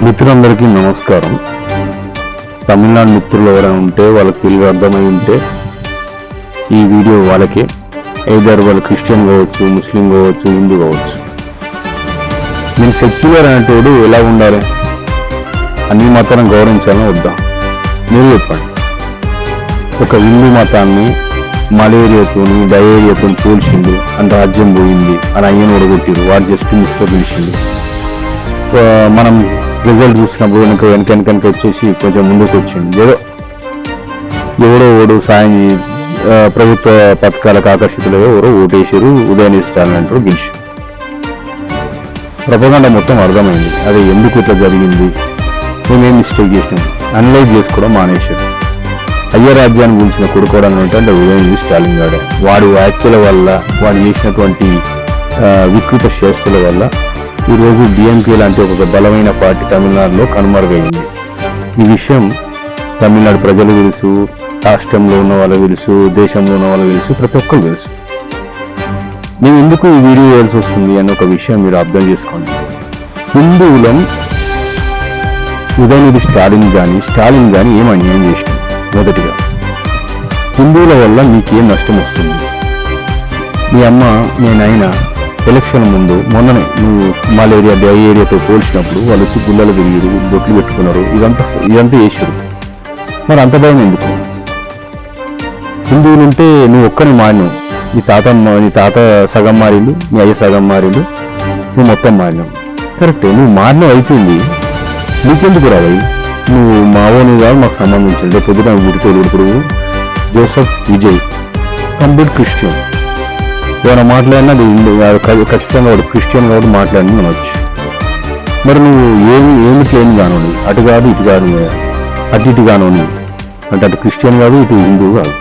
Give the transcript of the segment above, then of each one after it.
మిత్రులందరికీ నమస్కారం. తమిళనాడు మిత్రులు ఎవరైనా ఉంటే వాళ్ళకి తెలుగు అర్థమై ఉంటే ఈ వీడియో వాళ్ళకే, ఐదర్ వాళ్ళు క్రిస్టియన్ కావచ్చు, ముస్లిం కావచ్చు, హిందూ కావచ్చు. నేను సెక్యులర్ అనేటోడు ఎలా ఉండాలి, అన్ని మతాలను గౌరవించాలని వద్దా? మీరు చెప్పండి. ఒక హిందూ మతాన్ని మలేరియాతో డయేరియాతో పోల్చిండు, అంత రాజ్యం పోయింది అని అయ్యను ఒడగొట్టిరు, వాడు జస్ట్ మిస్లో పిలిచిండు. మనం రిజల్ట్ చూసినప్పుడు వెనక వచ్చేసి కొంచెం ముందుకు వచ్చిండు. ఎవడో ఓడు సాయం ప్రభుత్వ పథకాలకు ఆకర్షితులు ఎవరో ఓటేసారు, ఉదయనిధి స్టాలిన్ అంటారు గెలిచారు. ప్రపంచం మొత్తం అర్థమైంది అది ఎందుకు ఇట్లా జరిగింది, మేమేం మిస్టేక్ చేసినాం అనలైజ్ చేసుకోవడం మానేశారు. అయ్య రాజ్యాన్ని గురించిన కొడుకోవడం అంటే ఉదయనిధి స్టాలిన్ గాడే. వాడి వ్యాఖ్యల వల్ల, వాడు చేసినటువంటి వికృత చేష్టల వల్ల ఈరోజు డిఎంకే లాంటి ఒక బలమైన పార్టీ తమిళనాడులో కనుమరుగైంది. ఈ విషయం తమిళనాడు ప్రజలు తెలుసు, రాష్ట్రంలో ఉన్న వాళ్ళకి తెలుసు, దేశంలో ఉన్న వాళ్ళకి తెలుసు, ప్రతి ఒక్కరు తెలుసు. నేను ఎందుకు ఈ వీడియో వేయాల్సి వస్తుంది అని ఒక విషయం మీరు అర్థం చేసుకోండి. హిందువులం ఉదయనిధి స్టాలిన్ కానీ ఏం అన్యాయం చేసినాం? మొదటిగా, హిందువుల వల్ల మీకేం నష్టం వస్తుంది? మీ అమ్మ, మీ నాయన ఎలక్షన్ ముందు మొన్ననే నువ్వు మలేరియా డయేరియాతో పోల్చినప్పుడు వాళ్ళు వచ్చి గుళ్ళలు తిరిగిరు, బొట్లు పెట్టుకున్నారు, ఇదంతా చేసారు. మరి అంత భయం ఎందుకు? హిందువులుంటే నువ్వు ఒక్కని మారినావు, నీ తాత సగం మారిండు, నీ అయ్య సగం మారిండు, నువ్వు మొత్తం మారినావు. కరెక్టే, నువ్వు మారినవు అయిపోయింది, నీకెందుకు రావాలి? నువ్వు మావోని కాదు మాకు సంబంధించండి. పొద్దున ఇప్పుడు జోసెఫ్ విజయ్ కంప్లీట్ క్రిస్టియన్, ఏమైనా మాట్లాడినా ఖచ్చితంగా వాడు క్రిస్టియన్ కాబట్టి మాట్లాడి మనవచ్చు. మరి నువ్వు ఏమి కానోని, అటు కాదు ఇటు కాదు, ఇటు కానోని అంటే అటు క్రిస్టియన్ కాదు ఇటు హిందూ కాదు,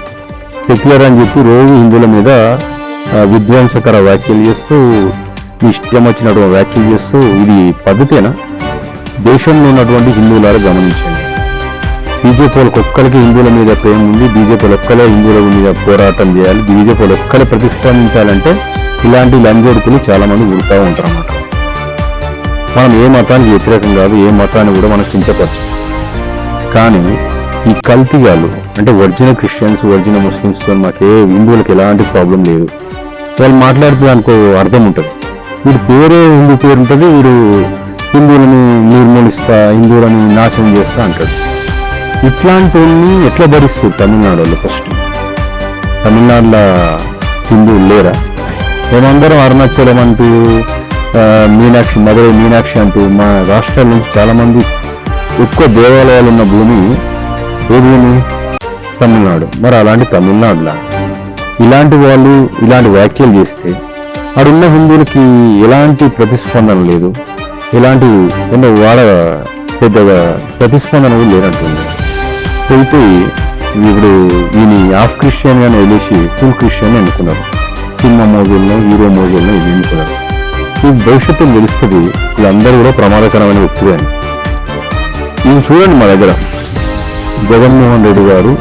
సెక్యులర్ అని చెప్పి రోజు హిందువుల మీద విధ్వంసకర వ్యాఖ్యలు చేస్తూ, ఇష్టం వచ్చినటువంటి వ్యాఖ్యలు చేస్తూ, ఇది పద్ధతేనా? దేశంలో ఉన్నటువంటి హిందువులారా గమనించండి. బీజేపీ వాళ్ళకి ఒక్కరికి హిందువుల మీద ప్రేమ ఉంది, బీజేపీ వాళ్ళు ఒక్కలే హిందువుల మీద పోరాటం చేయాలి, బీజేపీ వాళ్ళు ఒక్కలే ప్రతిస్పందించాలంటే ఇలాంటి లంజోడుకులు చాలా మంది ఉడుతూ ఉంటారు అన్నమాట. మనం ఏ మతానికి వ్యతిరేకం కాదు, ఏ మతాన్ని కూడా మనం కించపరచు. కానీ ఈ కల్తీగాళ్ళు అంటే ఒరిజినల్ క్రిస్టియన్స్, ఒరిజినల్ ముస్లిమ్స్తో మాకే హిందువులకు ఎలాంటి ప్రాబ్లం లేదు. వాళ్ళు మాట్లాడితే అనుకో అర్థం ఉంటుంది, వీడు పేరే హిందూ పేరు ఉంటుంది, వీడు హిందువులను నిర్మూలిస్తా, హిందువులను నాశనం చేస్తా అంటాడు. ఇట్లాంటివన్నీ ఎట్లా భరిస్తారు తమిళనాడు వాళ్ళు? ఫస్ట్ తమిళనాడులో హిందువులు లేరా? మేమందరం అరుణాచలం అంటూ, మీనాక్షి, మధురై మీనాక్షి అంటూ మా రాష్ట్రాల నుంచి చాలామంది ఎక్కువ దేవాలయాలు ఉన్న భూమి ఏ భూమి? తమిళనాడు. మరి అలాంటి తమిళనాడులో ఇలాంటి వాళ్ళు ఇలాంటి వ్యాఖ్యలు చేస్తే అడున్న హిందువులకి ఎలాంటి ప్రతిస్పందన లేదు, ఎలాంటి వాడ పెద్దగా ప్రతిస్పందన కూడా లేనట్టుంది. పోయిపోయి ఇప్పుడు ఈయన హాఫ్ క్రిస్టియన్ గానే వదిలేసి ఫుల్ క్రిస్టియన్ అనుకున్నారు. సినిమా మోజులను, హీరో మోజులను ఇది ఎన్నుకున్నారు. ఈ భవిష్యత్తు తెలుస్తుంది వీళ్ళందరూ కూడా ప్రమాదకరమైన వ్యక్తులు అని. ఈయన చూడండి, మా దగ్గర జగన్మోహన్ రెడ్డి గారు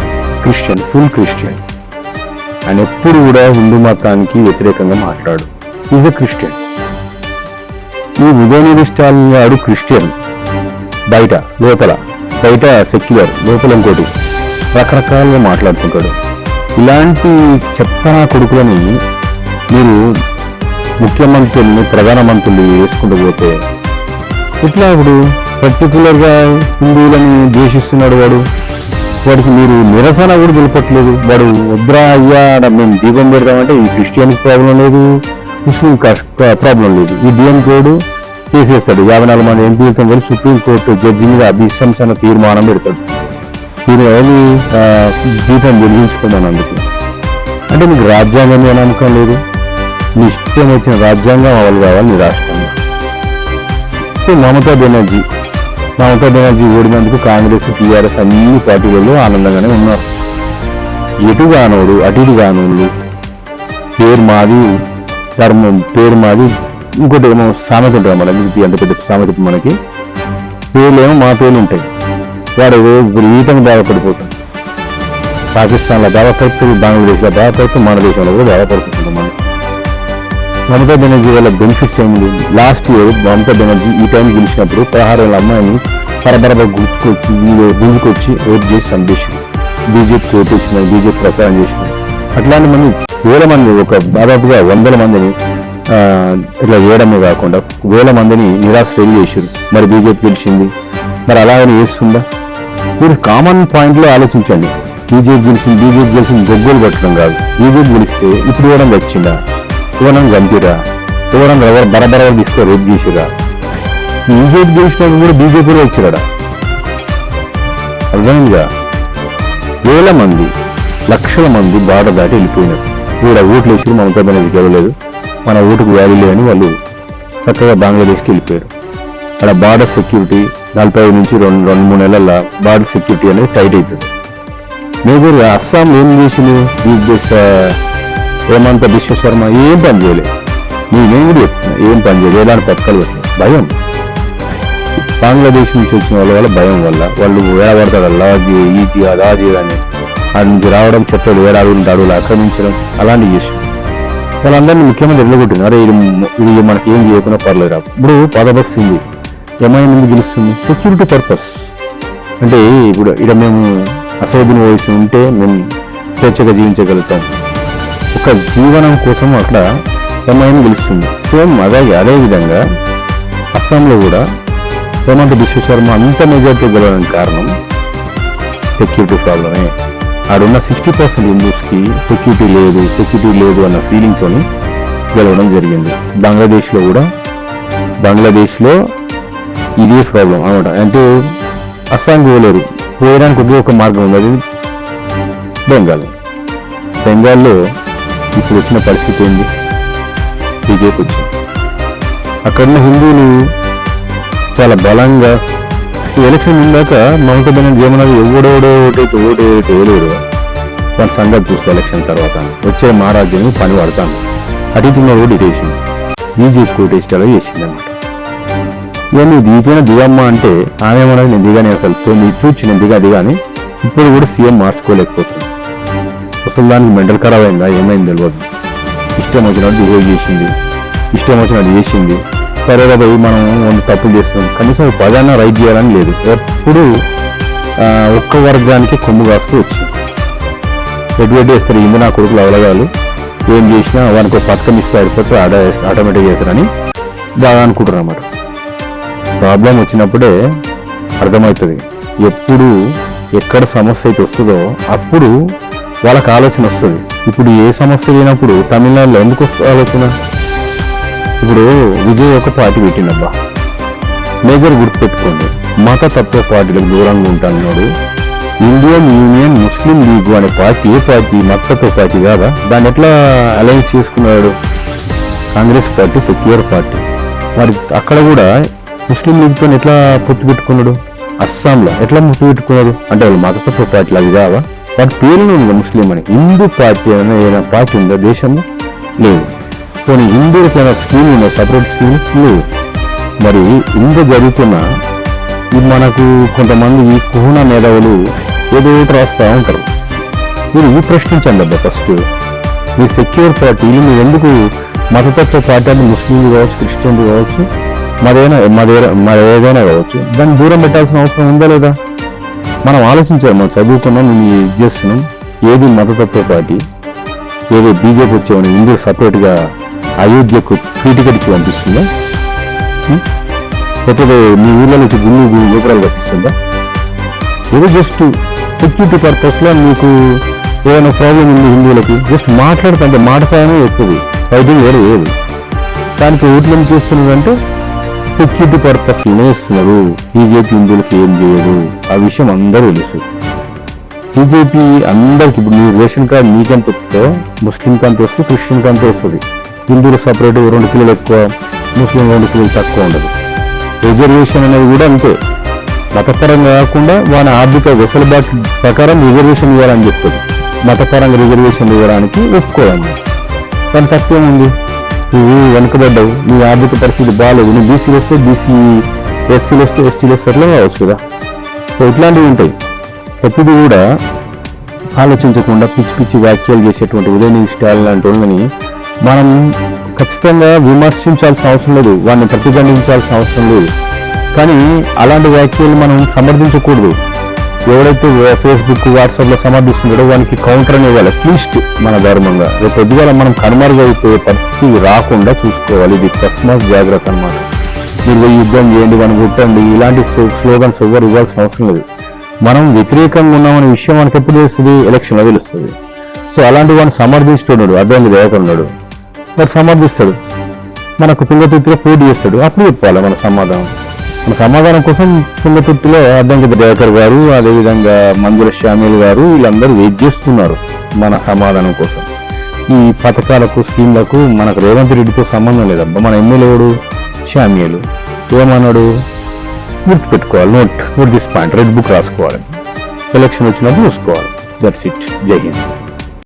క్రిస్టియన్, ఫుల్ క్రిస్టియన్. ఆయన ఎప్పుడు కూడా హిందూ మతానికి వ్యతిరేకంగా మాట్లాడు, ఈజ్ ఎ క్రిస్టియన్. ఈ ఉదయనిధి స్టాలిన్ గారు క్రిస్టియన్, బయట సెక్యులర్, లోపల ఇంకోటి రకరకాలుగా మాట్లాడుతుంటాడు. ఇలాంటి చెత్తనా కొడుకులని మీరు ముఖ్యమంత్రుల్ని, ప్రధానమంత్రులు వేసుకుంటూ పోతే ఇట్లా ఇప్పుడు పర్టికులర్గా హిందువులని ద్వేషిస్తున్నాడు వాడికి మీరు నిరసన కూడా నిలపట్లేదు. వాడు వద్రా అయ్యా మేము దీపం పెడతామంటే ఈ క్రిస్టియన్కి ప్రాబ్లం లేదు, ముస్లిం ప్రాబ్లం లేదు, ఈ డిఎంకేడు చేసేస్తాడు. 54 మంది ఎంపీలతో కలిసి సుప్రీంకోర్టు జడ్జి మీద అభిశంసన తీర్మానం పెడతాడు. మీరు ఏమి దీపం వెలిగించుకున్నానందుకు అంటే మీకు రాజ్యాంగం మీద నమ్మకం లేదు, మీ ఇష్టం వచ్చిన రాజ్యాంగం అమలు కావాలి నీ రాష్ట్రంలో. సో మమతా బెనర్జీ ఓడినందుకు కాంగ్రెస్, టీఆర్ఎస్ అన్ని పార్టీలలో ఆనందంగానే ఉన్నారు. ఎటు కానోడు, అటు ఇటు కానోళ్ళు, పేరు మాది ధర్మం, పేరు మాది ఇంకోటి ఏమో సామెత ఉంటుంది మనకి, అంత పెద్ద సామెత మనకి, పేర్లేమో మా పేర్లు ఉంటాయి. వాడు విపరీతంగా బాధపడిపోతుంది. పాకిస్తాన్లో బాధపడుతుంది, బంగ్లాదేశ్లో బాధపడుతుంది, మన దేశంలో కూడా బాధపడుతుంది. మనం మమతా బెనర్జీ వల్ల బెనిఫిట్స్ ఏమిటి? లాస్ట్ ఇయర్ మమతా బెనర్జీ ఈ టైం గెలిచినప్పుడు 16 ఏళ్ళ అమ్మాయిని బరబరగా గుంజుకొచ్చి ఓటు చేసి చంపేసింది. బీజేపీ ఓటు వచ్చింది, బీజేపీ ప్రచారం చేసింది. అట్లాంటి మంది వేల మంది, ఒక దాదాపుగా 100 మందిని ఇట్లా చేయడమే కాకుండా వేల మందిని నిరాశ్రయం చేశారు. మరి బీజేపీ గెలిచింది, మరి అలాగని వేస్తుందా? మీరు కామన్ పాయింట్లో ఆలోచించండి. బీజేపీ గెలిచింది గొగ్గోలు పట్టడం కాదు. బీజేపీ గెలిస్తే ఇప్పుడు ఇవ్వడం వచ్చిందా? ఇవ్వడం చంపిరా? ఇవ్వడం ఎవరు బరబర తీసుకో రేపు చేసిరా? బీజేపీ గెలిచినప్పుడు కూడా బీజేపీలో వచ్చాడా? అర్థమైందిగా. వేల మంది, లక్షల మంది బాట దాటి వెళ్ళిపోయినారు. కూడా ఓట్లు వేసి మమతా బెనర్జీకి ఇవ్వలేదు, మన ఓటుకు వాల్యూ లేని వాళ్ళు చక్కగా బంగ్లాదేశ్కి వెళ్ళిపోయారు. అక్కడ బార్డర్ సెక్యూరిటీ 45 నుంచి 2-3 నెలల బార్డర్ సెక్యూరిటీ అనేది టైట్ అవుతుంది. మేజర్గా అస్సాం ఏం చేసింది? హేమంత బిశ్వ శర్మ ఏం పని చేయలేదు. నేను కూడా చెప్తున్నా, ఏం పని చేయలేదు. ఎలాంటి పథకాలు పెట్టలేదు. భయం, బంగ్లాదేశ్ నుంచి వచ్చిన వాళ్ళ భయం వల్ల వాళ్ళు ఏడబడతాడు అలాగే ఈజీ అదాజీ అని అక్కడి నుంచి రావడం, చెట్లు అడవులు ఆక్రమించడం అలాంటివి చేసింది. వాళ్ళందరినీ ముఖ్యమంత్రి ఎల్లగొట్టింది. అరే ఇది మనకి ఏం చేయకుండా పర్లేదు రా. ఇప్పుడు పదబస్తుంది ఏమైనా ముందు గెలుస్తుంది? Security purpose. అంటే ఇప్పుడు ఇక్కడ మేము అసౌద్దీన్ వయసు ఉంటే మేము స్వేచ్ఛగా జీవించగలుగుతాం. ఒక జీవనం కోసం అక్కడ ఏమైనా గెలుస్తుంది. సేమ్ అదే విధంగా అస్సాంలో కూడా హేమంత బిశ్వ శర్మ అంత మెజార్టీ గెలవడానికి కారణం సెక్యూరిటీ ప్రాబ్లమే. ఆడున్న 60% హిందూస్కి సెక్యూరిటీ లేదు అన్న ఫీలింగ్తో గెలవడం జరిగింది. బంగ్లాదేశ్లో ఇదే ప్రాబ్లం అనమాట. అంటే అస్సాంకి పోలేరు, పోయడానికి ఒకే ఒక మార్గం ఉంది, అది బెంగాల్లో ఇప్పుడు వచ్చిన పరిస్థితి ఏంది? బీజేపీ వచ్చింది. అక్కడున్న హిందువులు చాలా బలంగా ఎలక్షన్ ఉందాక మమతా బెనర్జీ ఏమన్నది, ఎవడెవడో ఓటైతే వేయలేరు వాళ్ళ సంగతి చూస్తే ఎలక్షన్ తర్వాత వచ్చే మహారాజ్యాన్ని పని పడతాను అటున్న ఓటు ఇటేసింది. బీజేపీ ఓటేస్టాలో చేసింది అన్నమాట. ఇక నువ్వు దిగిపోయిన దిగమ్మ అంటే ఆమె ఏమన్నది, నేను దిగానే అసలు నీ చూచి నేను దిగా అని ఇప్పుడు కూడా సీఎం మార్చుకోలేకపోతుంది. అసలు దానికి మెంటల్ ఖరాబ్ అయిందా ఏమైంది తెలియదు. ఇష్టం వచ్చినట్టు బిహేవ్ చేసింది, ఇష్టం వచ్చినట్టు చేసింది. సరే పోయి మనం తప్పులు చేస్తున్నాం, కనీసం పదాన్న రైట్ చేయాలని లేదు. ఎప్పుడు ఒక్క వర్గానికి కొమ్ము కాస్తూ వచ్చింది. ఎటువంటి వేస్తారు, ఇందు నా కొడుకులు అవలగాలు ఏం చేసినా వానికి ఒక పథకం ఇస్తే అయిపోతే ఆటోమేటిక్ చేస్తారని బాగా అనుకుంటారు అన్నమాట. ప్రాబ్లం వచ్చినప్పుడే అర్థమవుతుంది. ఎప్పుడు ఎక్కడ సమస్య అయితే వస్తుందో అప్పుడు వాళ్ళకి ఆలోచన వస్తుంది. ఇప్పుడు ఏ సమస్య లేనప్పుడు తమిళనాడులో ఎందుకు వస్తుంది ఆలోచన? ఇప్పుడు విజయ్ ఒక పార్టీ పెట్టినబ్బా, మేజర్ గుర్తుపెట్టుకోండి, మతతత్వ పార్టీలకు దూరంగా ఉంటాడు. ఇండియన్ యూనియన్ ముస్లిం లీగ్ అనే పార్టీ ఏ పార్టీ? మతతత్వ పార్టీ కాదా? దాన్ని ఎట్లా అలయన్స్ చేసుకున్నాడు? Congress party secular party. మరి అక్కడ కూడా ముస్లిం లీగ్తో ఎట్లా పొత్తు పెట్టుకున్నాడు? అస్సాంలో ఎట్లా పొత్తు పెట్టుకున్నారు? అంటే వాళ్ళు మతతత్వ పార్టీలు అవి కావా? వాటి పేరులో ఉంది ముస్లిం అని. హిందూ పార్టీ అనే ఏదైనా పార్టీ ఉందా దేశంలో? లేదు. కొన్ని హిందువులకి ఏమైనా స్కీమ్ ఉందా? సపరేట్ స్కీమ్ లేదు. మరి ఇంత జరుగుతున్న ఇది మనకు కొంతమంది ఈ కుహన మేధావులు ఏదో రాస్తూ ఉంటారు. మీరు ఈ ప్రశ్నించండి అబ్బా ఫస్ట్. మీ సెక్యూర్ పార్టీలు మీరు ఎందుకు మతతత్వ పార్టీ అంటే ముస్లింలు కావచ్చు, క్రిస్టియన్లు కావచ్చు, ఏదైనా కావచ్చు, దాన్ని దూరం పెట్టాల్సిన అవసరం ఉందా లేదా? మనం ఆలోచించాలి. మనం చదువుకున్నాం, మేము ఇది చేస్తున్నాం. ఏది మతతత్వ పార్టీ, ఏదో బీజేపీ వచ్చేవని ఇందుకు సపరేట్గా అయోధ్యకు ఫ్రీ టికెట్ ఇచ్చి పంపిస్తుందా? లేకపోతే మీ ఊళ్ళో నుంచి గుళ్ళు గోపురాలు కట్టిస్తుందా? ఏదో జస్ట్ సెక్యూరిటీ పర్పస్లో మీకు ఏదైనా ప్రాబ్లం ఉంది హిందువులకి జస్ట్ మాట్లాడుతుంటే మాట సాయమే ఎక్కువ, ఫైటింగ్ వేరే ఏది. దానికి ఓట్లు ఏం చేస్తున్నారంటే సెక్యూరిటీ పర్పస్లోనే ఇస్తున్నారు. బీజేపీ హిందువులకి ఏం చేయదు, ఆ విషయం అందరూ తెలుసు. బీజేపీ అందరికి ఇప్పుడు మీ రేషన్ కార్డు మీకెంత వస్తుందో ముస్లింకి అంత వస్తుంది, క్రిస్టియన్కి అంత వస్తుంది. హిందువులు సపరేట్ 2 కిలోలు ఎక్కువ, ముస్లిం 2 కిలోలు తక్కువ ఉండదు. రిజర్వేషన్ అనేది కూడా అంతే, మతపరంగా కాకుండా వాళ్ళ ఆర్థిక వెసులుబాటు ప్రకారం రిజర్వేషన్ ఇవ్వాలని చెప్తుంది. మతపరంగా రిజర్వేషన్ ఇవ్వడానికి ఒప్పుకోవాలి. దాని తక్కువ ఉంది, నువ్వు వెనుకబడ్డావు, నీ ఆర్థిక పరిస్థితి బాగాలేదు, నువ్వు బీసీలు వస్తే బీసీ, ఎస్సీలు వస్తే ఎస్టీలు వస్తే అట్లా కావచ్చు కదా. సో ఇట్లాంటివి ఉంటాయి. ప్రతిదీ కూడా ఆలోచించకుండా పిచ్చి పిచ్చి వ్యాఖ్యలు చేసేటువంటి ఉదయనిధి స్టాలిన్ లాంటి వాళ్ళని మనం ఖచ్చితంగా విమర్శించాల్సిన అవసరం లేదు, వాడిని ప్రతిఘటించాల్సిన అవసరం లేదు. కానీ అలాంటి వ్యాఖ్యలు మనం సమర్థించకూడదు. ఎవడైతే ఫేస్బుక్ వాట్సాప్లో సమర్థిస్తున్నాడో వానికి కౌంటర్ అని ఇవ్వాలి అట్లీస్ట్ మన ధర్మంగా. రేపు ఎదుగుదల మనం కనుమరుగైపోయే పరిస్థితి రాకుండా చూసుకోవాలి. ఇది తస్మాత్ జాగ్రత్త అనమాట. మీరు యుద్ధం చేయండి, మనం కొట్టండి, ఇలాంటి స్లోగన్స్ ఎవరు ఇవ్వాల్సిన అవసరం లేదు. మనం వ్యతిరేకంగా ఉన్నామనే విషయం మనకి ఎప్పుడు తెలుస్తుంది? ఎలక్షన్లో తెలుస్తుంది. సో అలాంటి వాడిని సమర్థిస్తున్నాడు, అర్థంగా దేవకున్నాడు, వాడు సమర్థిస్తాడు, మనకు తుంగతుర్తిలో పోటీ చేస్తాడు, అప్పుడు చెప్పాలి మన సమాధానం. మన సమాధానం కోసం తుంగతుర్తిలో అద్దంకి దయాకర్ గారు, అదేవిధంగా మంజుల శ్యామిల్ గారు, వీళ్ళందరూ వెయిట్ చేస్తున్నారు మన సమాధానం కోసం. ఈ పథకాలకు స్కీమ్లకు మనకు రేవంత్ రెడ్డితో సంబంధం లేదబ్బా. మన ఎమ్మెల్యేడు శ్యామియలు ఏమన్నాడు? గుర్తుపెట్టుకోవాలి, note this point, red book రాసుకోవాలి, ఎలక్షన్ వచ్చినప్పుడు చూసుకోవాలి. That's it. జై హింద్.